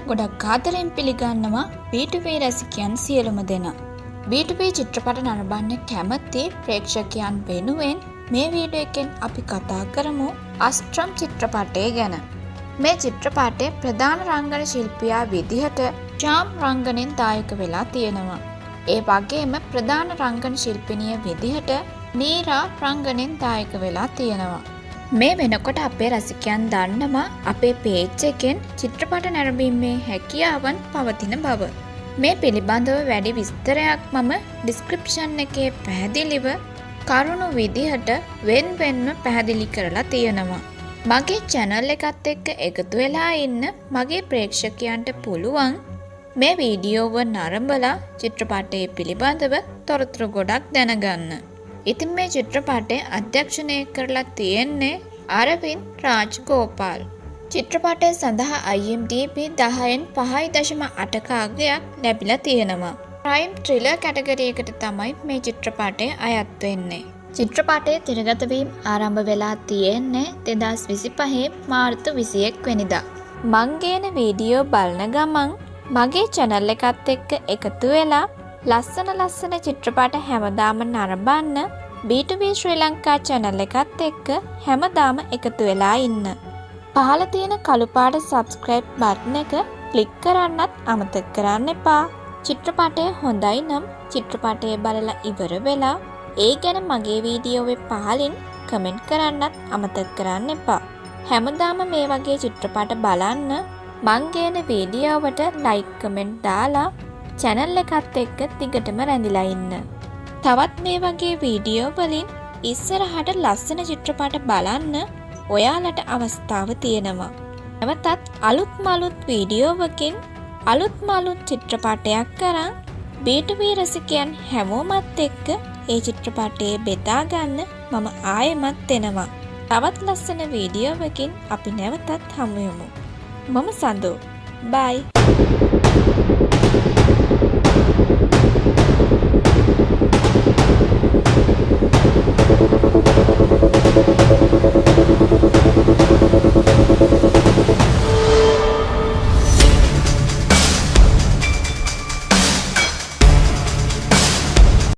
ගොඩක් ආදරෙන් පිළිගන්නවා B2B රසිකයන් සියලුම දෙනා. B2B චිත්‍රපට නරඹන්න කැමති ප්‍රේක්ෂකයන් වෙනුවෙන් මේ වීඩියෝ එකෙන් අපි කතා කරමු අස්ට්‍රම් චිත්‍රපටය ගැන. මේ චිත්‍රපටයේ ප්‍රධාන රංගන ශිල්පියා විදිහට ශාම් රංගනෙන් දායක වෙලා තියෙනවා. ඒ වගේම ප්‍රධාන රංගන ශිල්පිනිය විදිහට නීරා රංගනෙන් දායක වෙලා තියෙනවා. මේ වෙනකොට අපේ රසිකයන් දන්නවා අපේ පේජ් එකෙන් චිත්‍රපට නැරඹීමේ හැකියාවන් පවතින බව. මේ පිළිබඳව වැඩි විස්තරයක් මම ඩිස්ක්‍රිප්ෂන් එකේ පැහැදිලිව කරුණු විදිහට වෙන්වෙන්ව පැහැදිලි කරලා තියෙනවා. මගේ channel එකත් එක්ක එකතු වෙලා ඉන්න මගේ ප්‍රේක්ෂකයන්ට පුළුවන් මේ වීඩියෝව නරඹලා චිත්‍රපටයේ පිළිබඳව තොරතුරු ගොඩක් දැනගන්න. ඉතින් මේ චිත්‍රපටය අධ්‍යක්ෂණය කරලා තියෙන්නේ අරවින්ද් රාජගෝපාල්. චිත්‍රපටය සඳහා IMDb 10න් 5.8ක අගයක් ලැබිලා තියෙනවා. ප්‍රයිම් ත්‍රිලර් කැටගරියකට තමයි මේ චිත්‍රපටය අයත් වෙන්නේ. චිත්‍රපටයේ තිරගත වීම ආරම්භ වෙලා තියෙන්නේ 2025 මාර්තු 21 වෙනිදා. මං ගේන වීඩියෝ බලන ගමන් මගේ channel එකත් එක්ක එකතු වෙලා ලස්සන චිත්‍රපට හැමදාම නරඹන්න B2B ශ්‍රී ලංකා channel එකත් එක්ක හැමදාම එකතු වෙලා ඉන්න. පහළ තියෙන කළු පාට subscribe button එක click කරන්නත් අමතක කරන්න එපා. චිත්‍රපටය හොඳයි නම් චිත්‍රපටය බලලා ඉවර වෙලා ඒ ගැන මගේ වීඩියෝවේ පහලින් comment කරන්නත් අමතක කරන්න එපා. හැමදාම මේ වගේ චිත්‍රපට බලන්න මං ගේන වීඩියෝවට like comment දාලා channel එකත් එක්ක දිගටම රැඳිලා ඉන්න. තවත් මේ වගේ වීඩියෝ වලින් ඉස්සරහට ලස්සන චිත්‍රපට බලන්න ඔයාලට අවස්ථාව තියෙනවා. නැවතත් අලුත් වීඩියෝවකින් අලුත් චිත්‍රපටයක් කරන් B2B රසිකයන් හැමෝමත් එක්ක ඒ චිත්‍රපටයේ බෙදා ගන්න මම ආයෙමත් එනවා. තවත් ලස්සන වීඩියෝවකින් අපි නැවතත් හමු වෙමු. මම සඳු. බයි.